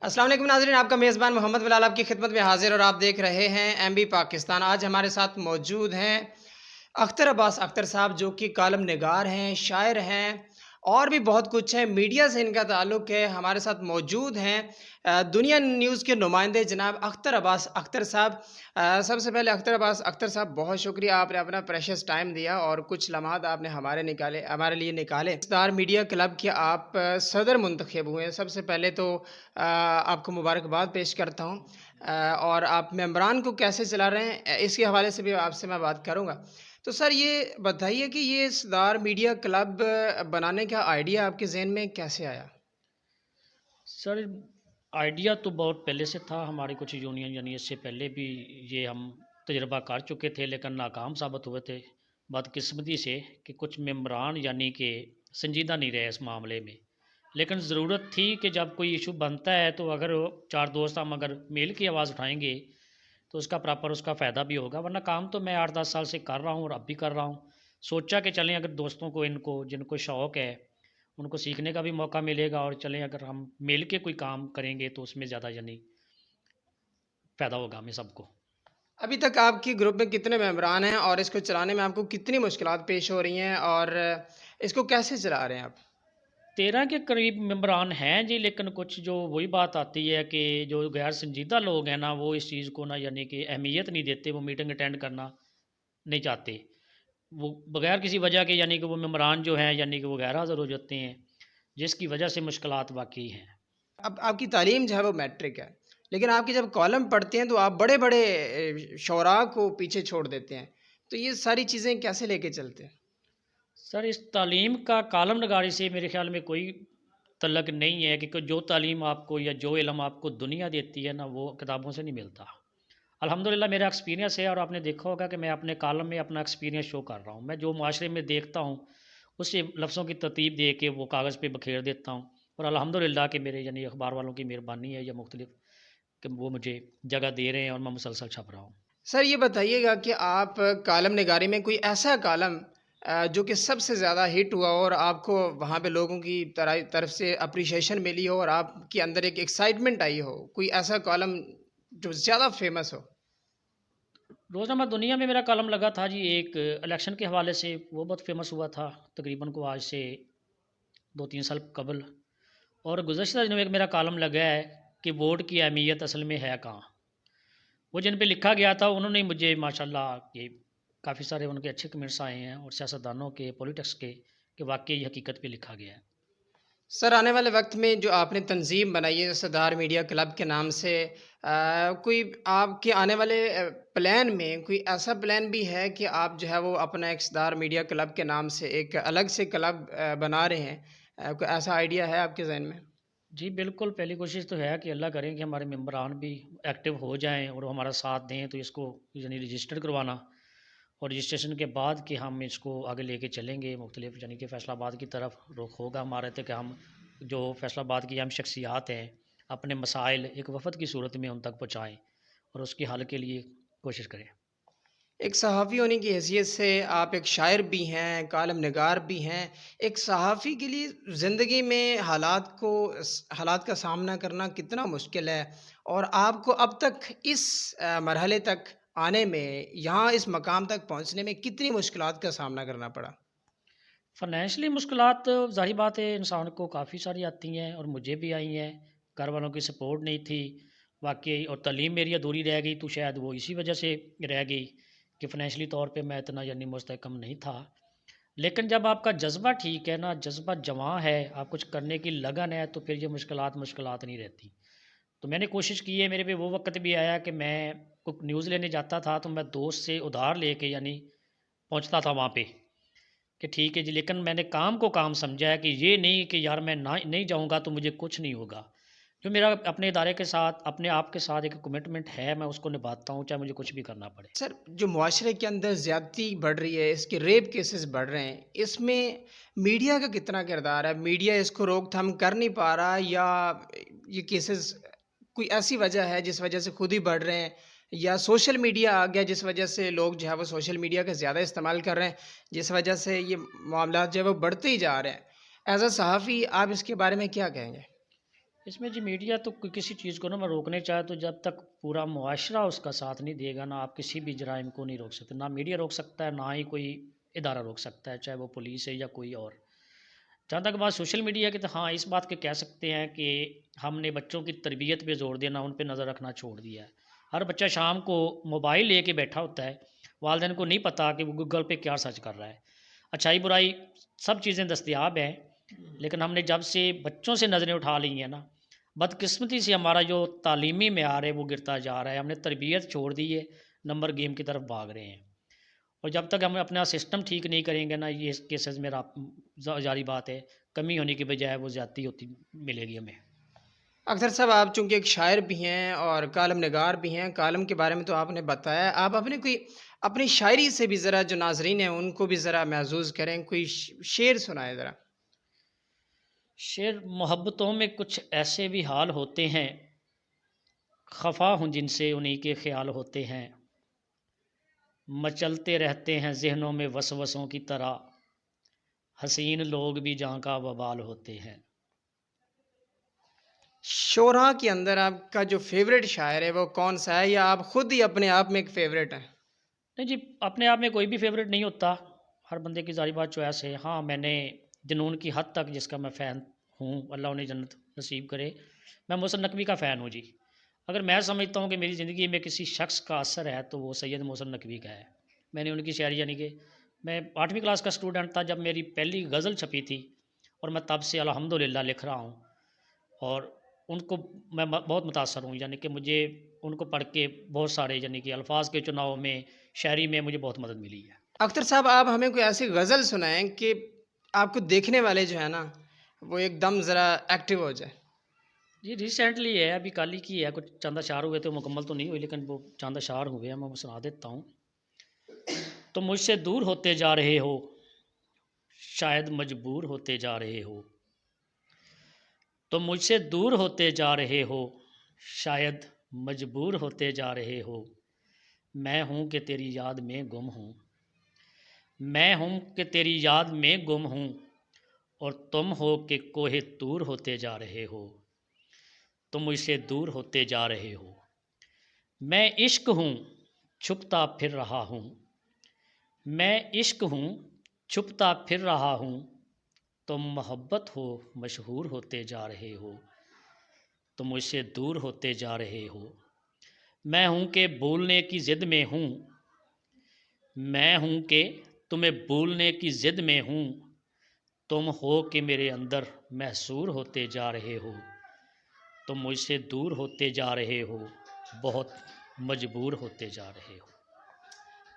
السلام علیکم ناظرین، آپ کا میزبان محمد بلال آپ کی خدمت میں حاضر اور آپ دیکھ رہے ہیں ایم بی پاکستان۔ آج ہمارے ساتھ موجود ہیں اختر عباس اختر صاحب، جو کہ کالم نگار ہیں، شاعر ہیں اور بھی بہت کچھ ہے، میڈیا سے ان کا تعلق ہے۔ ہمارے ساتھ موجود ہیں دنیا نیوز کے نمائندے جناب اختر عباس اختر صاحب۔ سب سے پہلے اختر عباس اختر صاحب، بہت شکریہ، آپ نے اپنا پریشیس ٹائم دیا اور کچھ لمحات آپ نے ہمارے لیے نکالے۔ اسٹار میڈیا کلب کے آپ صدر منتخب ہوئے ہیں۔ سب سے پہلے تو آپ کو مبارکباد پیش کرتا ہوں، اور آپ ممبران کو کیسے چلا رہے ہیں اس کے حوالے سے بھی آپ سے میں بات کروں گا۔ تو سر یہ بتائیے کہ یہ اسٹار میڈیا کلب بنانے کا آئیڈیا آپ کے ذہن میں کیسے آیا؟ سر، آئیڈیا تو بہت پہلے سے تھا، ہماری کچھ یونین یعنی اس سے پہلے بھی یہ ہم تجربہ کر چکے تھے، لیکن ناکام ثابت ہوئے تھے بدقسمتی سے کہ کچھ ممبران یعنی کہ سنجیدہ نہیں رہے اس معاملے میں۔ لیکن ضرورت تھی کہ جب کوئی ایشو بنتا ہے تو اگر چار دوست ہم اگر میل کی آواز اٹھائیں گے تو اس کا پراپر اس کا فائدہ بھی ہوگا، ورنہ کام تو میں 8-10 سال سے کر رہا ہوں اور اب بھی کر رہا ہوں۔ سوچا کہ چلیں اگر دوستوں کو ان کو جن کو شوق ہے ان کو سیکھنے کا بھی موقع ملے گا، اور چلیں اگر ہم مل کے کوئی کام کریں گے تو اس میں زیادہ یعنی فائدہ ہوگا ہمیں سب کو۔ ابھی تک آپ کی گروپ میں کتنے ممبران ہیں اور اس کو چلانے میں آپ کو کتنی مشکلات پیش ہو رہی ہیں، اور اس کو کیسے چلا رہے ہیں آپ؟ 13 کے قریب ممبران ہیں جی، لیکن کچھ جو وہی بات آتی ہے کہ جو غیر سنجیدہ لوگ ہیں نا، وہ اس چیز کو نا یعنی کہ اہمیت نہیں دیتے، وہ میٹنگ اٹینڈ کرنا نہیں چاہتے، وہ بغیر کسی وجہ کے یعنی کہ وہ ممبران جو ہیں یعنی کہ وہ غیر حاضر ہو جاتے ہیں، جس کی وجہ سے مشکلات واقعی ہیں۔ اب آپ کی تعلیم جو ہے وہ میٹرک ہے، لیکن آپ کی جب کالم پڑھتے ہیں تو آپ بڑے بڑے شعراء کو پیچھے چھوڑ دیتے ہیں، تو یہ ساری چیزیں کیسے لے کے چلتے ہیں؟ سر، اس تعلیم کا کالم نگاری سے میرے خیال میں کوئی تعلق نہیں ہے، کہ جو تعلیم آپ کو یا جو علم آپ کو دنیا دیتی ہے نا، وہ کتابوں سے نہیں ملتا۔ الحمدللہ میرا ایکسپیرینس ہے، اور آپ نے دیکھا ہوگا کہ میں اپنے کالم میں اپنا ایکسپیرینس شو کر رہا ہوں، میں جو معاشرے میں دیکھتا ہوں اس سے لفظوں کی ترتیب دے کے وہ کاغذ پہ بکھیر دیتا ہوں، اور الحمدللہ کہ میرے یعنی اخبار والوں کی مہربانی ہے یا مختلف کہ وہ مجھے جگہ دے رہے ہیں اور میں مسلسل چھپ رہا ہوں۔ سر یہ بتائیے گا کہ آپ کالم نگاری میں کوئی ایسا کالم جو کہ سب سے زیادہ ہٹ ہوا ہو اور آپ کو وہاں پہ لوگوں کی طرف سے اپریشیشن ملی ہو اور آپ کے اندر ایک ایکسائٹمنٹ آئی ہو، کوئی ایسا کالم جو زیادہ فیمس ہو؟ روزنامہ دنیا میں میرا کالم لگا تھا جی، ایک الیکشن کے حوالے سے، وہ بہت فیمس ہوا تھا تقریباً کو آج سے 2-3 سال قبل۔ اور گزشتہ دنوں میں ایک میرا کالم لگا ہے کہ ووٹ کی اہمیت اصل میں ہے کہاں، وہ جن پہ لکھا گیا تھا انہوں نے مجھے ماشاءاللہ کہ کافی سارے ان کے اچھے کمنٹس آئے ہیں، اور سیاستدانوں کے، پولیٹکس کے، کہ واقعی حقیقت پہ لکھا گیا ہے۔ سر آنے والے وقت میں جو آپ نے تنظیم بنائی ہے صدار میڈیا کلب کے نام سے، کوئی آپ کے آنے والے پلان میں کوئی ایسا پلان بھی ہے کہ آپ جو ہے وہ اپنا ایک صدار میڈیا کلب کے نام سے ایک الگ سے کلب بنا رہے ہیں؟ کوئی ایسا آئیڈیا ہے آپ کے ذہن میں؟ جی بالکل، پہلی کوشش تو ہے کہ اللہ کریں کہ ہمارے ممبران بھی ایکٹیو ہو جائیں اور ہمارا ساتھ دیں، تو اس کو یعنی رجسٹر کروانا، اور رجسٹریشن کے بعد کہ ہم اس کو آگے لے کے چلیں گے مختلف یعنی کہ فیصل آباد کی طرف رخ ہوگا ہمارا، تھے کہ ہم جو فیصل آباد کی اہم شخصیات ہیں اپنے مسائل ایک وفد کی صورت میں ان تک پہنچائیں اور اس کے حل کے لیے کوشش کریں۔ ایک صحافی ہونے کی حیثیت سے آپ ایک شاعر بھی ہیں، کالم نگار بھی ہیں۔ ایک صحافی کے لیے زندگی میں حالات کا سامنا کرنا کتنا مشکل ہے، اور آپ کو اب تک اس مرحلے تک آنے میں، یہاں اس مقام تک پہنچنے میں کتنی مشکلات کا سامنا کرنا پڑا؟ فائنینشلی مشکلات تو ظاہر بات ہے انسان کو کافی ساری آتی ہیں، اور مجھے بھی آئی ہیں، گھر والوں کی سپورٹ نہیں تھی واقعی، اور تعلیم میری ادھوری رہ گئی تو شاید وہ اسی وجہ سے رہ گئی کہ فائنینشلی طور پہ میں اتنا یعنی مستحکم نہیں تھا۔ لیکن جب آپ کا جذبہ ٹھیک ہے نا، جذبہ جواں ہے، آپ کچھ کرنے کی لگن ہے، تو پھر یہ مشکلات نہیں رہتی۔ تو میں نے کوشش کی ہے، میرے پہ وہ وقت بھی آیا کہ میں کوئی نیوز لینے جاتا تھا تو میں دوست سے ادھار لے کے یعنی پہنچتا تھا وہاں پہ کہ ٹھیک ہے جی، لیکن میں نے کام کو کام سمجھا ہے کہ یہ نہیں کہ یار میں نہیں جاؤں گا تو مجھے کچھ نہیں ہوگا۔ جو میرا اپنے ادارے کے ساتھ اپنے آپ کے ساتھ ایک کمٹمنٹ ہے، میں اس کو نبھاتا ہوں چاہے مجھے کچھ بھی کرنا پڑے۔ سر جو معاشرے کے اندر زیادتی بڑھ رہی ہے، اس کے ریپ کیسز بڑھ رہے ہیں، اس میں میڈیا کا کتنا کردار ہے؟ میڈیا اس کو روک تھام کر نہیں پا رہا، یا یہ کیسز کوئی ایسی وجہ ہے جس وجہ سے خود ہی بڑھ رہے ہیں، یا سوشل میڈیا آ گیا جس وجہ سے لوگ جو ہے وہ سوشل میڈیا کا زیادہ استعمال کر رہے ہیں، جس وجہ سے یہ معاملات جو ہے وہ بڑھتے ہی جا رہے ہیں؟ ایز اے صحافی آپ اس کے بارے میں کیا کہیں گے؟ اس میں جی میڈیا تو کسی چیز کو نا میں روکنے چاہے تو جب تک پورا معاشرہ اس کا ساتھ نہیں دے گا نا آپ کسی بھی جرائم کو نہیں روک سکتے، نہ میڈیا روک سکتا ہے نہ ہی کوئی ادارہ روک سکتا ہے، چاہے وہ پولیس ہے یا کوئی اور۔ جہاں تک بات سوشل میڈیا کی تو ہاں اس بات کے کہہ سکتے ہیں کہ ہم نے بچوں کی تربیت پہ زور دینا، ان پہ نظر رکھنا چھوڑ دیا ہے۔ ہر بچہ شام کو موبائل لے کے بیٹھا ہوتا ہے، والدین کو نہیں پتہ کہ وہ گوگل پہ کیا سرچ کر رہا ہے۔ اچھائی برائی سب چیزیں دستیاب ہیں، لیکن ہم نے جب سے بچوں سے نظریں اٹھا لی ہیں نا، بدقسمتی سے ہمارا جو تعلیمی معیار ہے وہ گرتا جا رہا ہے، ہم نے تربیت چھوڑ دی ہے، نمبر گیم کی طرف بھاگ رہے ہیں۔ اور جب تک ہم اپنا سسٹم ٹھیک نہیں کریں گے نا، یہ کیسز میں جاری بات ہے، کمی ہونے کی بجائے وہ زیادتی ہوتی ملے گی ہمیں۔ اختر صاحب آپ چونکہ ایک شاعر بھی ہیں اور کالم نگار بھی ہیں، کالم کے بارے میں تو آپ نے بتایا، آپ اپنی شاعری سے بھی ذرا جو ناظرین ہیں ان کو بھی ذرا محظوظ کریں، کوئی شعر سنائے ذرا۔ شعر محبتوں میں کچھ ایسے بھی حال ہوتے ہیں، خفا ہوں جن سے انہی کے خیال ہوتے ہیں، مچلتے رہتے ہیں ذہنوں میں وسوسوں کی طرح، حسین لوگ بھی جہاں کا وبال ہوتے ہیں۔ شعراء کے اندر آپ کا جو فیوریٹ شاعر ہے وہ کون سا ہے، یا آپ خود ہی اپنے آپ میں ایک فیوریٹ ہیں؟ نہیں جی، اپنے آپ میں کوئی بھی فیوریٹ نہیں ہوتا، ہر بندے کی ظاہری بات چوائس ہے۔ ہاں میں نے جنون کی حد تک جس کا میں فین ہوں، اللہ انہیں جنت نصیب کرے، میں محسن نقوی کا فین ہوں جی۔ اگر میں سمجھتا ہوں کہ میری زندگی میں کسی شخص کا اثر ہے تو وہ سید محسن نقوی کا ہے۔ میں نے ان کی شاعری یعنی کہ میں 8ویں کلاس کا اسٹوڈنٹ تھا جب میری پہلی غزل چھپی تھی، اور میں تب سے الحمدللہ لکھ رہا ہوں، اور ان کو میں بہت متاثر ہوں، یعنی کہ مجھے ان کو پڑھ کے بہت سارے یعنی کہ الفاظ کے چناؤ میں، شاعری میں مجھے بہت مدد ملی ہے۔ اختر صاحب آپ ہمیں کوئی ایسی غزل سنائیں کہ آپ کو دیکھنے والے جو ہے نا وہ ایک دم ذرا ایکٹیو ہو جائے۔ جی ریسنٹلی ہے، ابھی کل ہی کی ہے، کچھ چند اشعار ہوئے تھے، مکمل تو نہیں ہوئی لیکن وہ چند اشعار ہوئے ہیں، میں وہ سنا دیتا ہوں۔ تم مجھ سے دور ہوتے جا رہے ہو، شاید مجبور ہوتے جا رہے ہو، تم مجھ سے دور ہوتے جا رہے ہو، شاید مجبور ہوتے جا رہے ہو، میں ہوں کہ تیری یاد میں گم ہوں، میں ہوں کہ تیری یاد میں گم ہوں، اور تم ہو کہ کوہ طور ہوتے جا رہے ہو، تم مجھ سے دور ہوتے جا رہے ہو۔ میں عشق ہوں چھپتا پھر رہا ہوں، میں عشق ہوں چھپتا پھر رہا ہوں، تم محبت ہو مشہور ہوتے جا رہے ہو، تم مجھ سے دور ہوتے جا رہے ہو۔ میں ہوں کہ بھولنے کی ضد میں ہوں، میں ہوں کہ تمہیں بھولنے کی ضد میں ہوں، تم ہو کہ میرے اندر محصور ہوتے جا رہے ہو، تم مجھ سے دور ہوتے جا رہے ہو، بہت مجبور ہوتے جا رہے ہو۔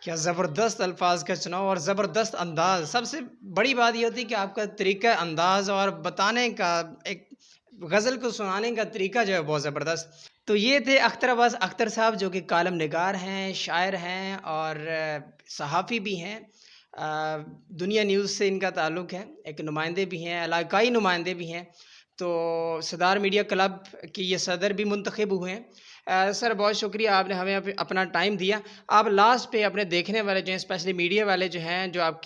کیا زبردست الفاظ کا چناؤ اور زبردست انداز! سب سے بڑی بات یہ ہوتی ہے کہ آپ کا طریقہ انداز اور بتانے کا، ایک غزل کو سنانے کا طریقہ جو ہے بہت زبردست۔ تو یہ تھے اختر عباس اختر صاحب، جو کہ کالم نگار ہیں، شاعر ہیں اور صحافی بھی ہیں۔ دنیا نیوز سے ان کا تعلق ہے، ایک نمائندے بھی ہیں، علاقائی نمائندے بھی ہیں، تو صدار میڈیا کلب کی یہ صدر بھی منتخب ہوئے ہیں۔ سر بہت شکریہ، آپ نے ہمیں اپنا ٹائم دیا۔ آپ لاسٹ پہ اپنے دیکھنے والے جو ہیں، اسپیشلی میڈیا والے جو ہیں، جو آپ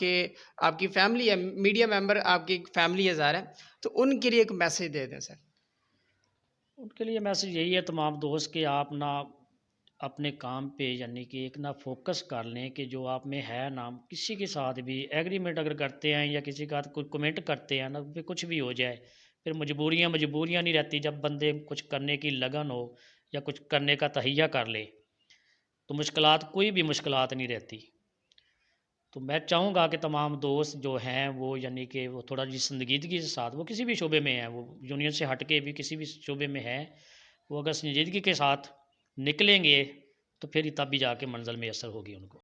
کی فیملی ہے، میڈیا ممبر آپ کی فیملی ہے ظاہر ہے، تو ان کے لیے ایک میسج دے دیں سر۔ ان کے لیے میسج یہی ہے تمام دوست کہ آپ نا اپنے کام پہ یعنی کہ ایک نا فوکس کر لیں کہ جو آپ میں ہے نا، کسی کے ساتھ بھی ایگریمنٹ اگر کرتے ہیں یا کسی کا کوئی کمنٹ کرتے ہیں نا، پھر کچھ بھی ہو جائے، پھر مجبوریاں نہیں رہتی۔ جب بندے کچھ کرنے کی لگن ہو یا کچھ کرنے کا تہیہ کر لے تو مشکلات، کوئی بھی مشکلات نہیں رہتی۔ تو میں چاہوں گا کہ تمام دوست جو ہیں وہ یعنی کہ وہ تھوڑا جی سنجیدگی کے ساتھ، وہ کسی بھی شعبے میں ہیں، وہ یونین سے ہٹ کے بھی کسی بھی شعبے میں ہیں، وہ اگر سنجیدگی کے ساتھ نکلیں گے تو پھر تب بھی جا کے منزل میں اثر ہوگی ان کو۔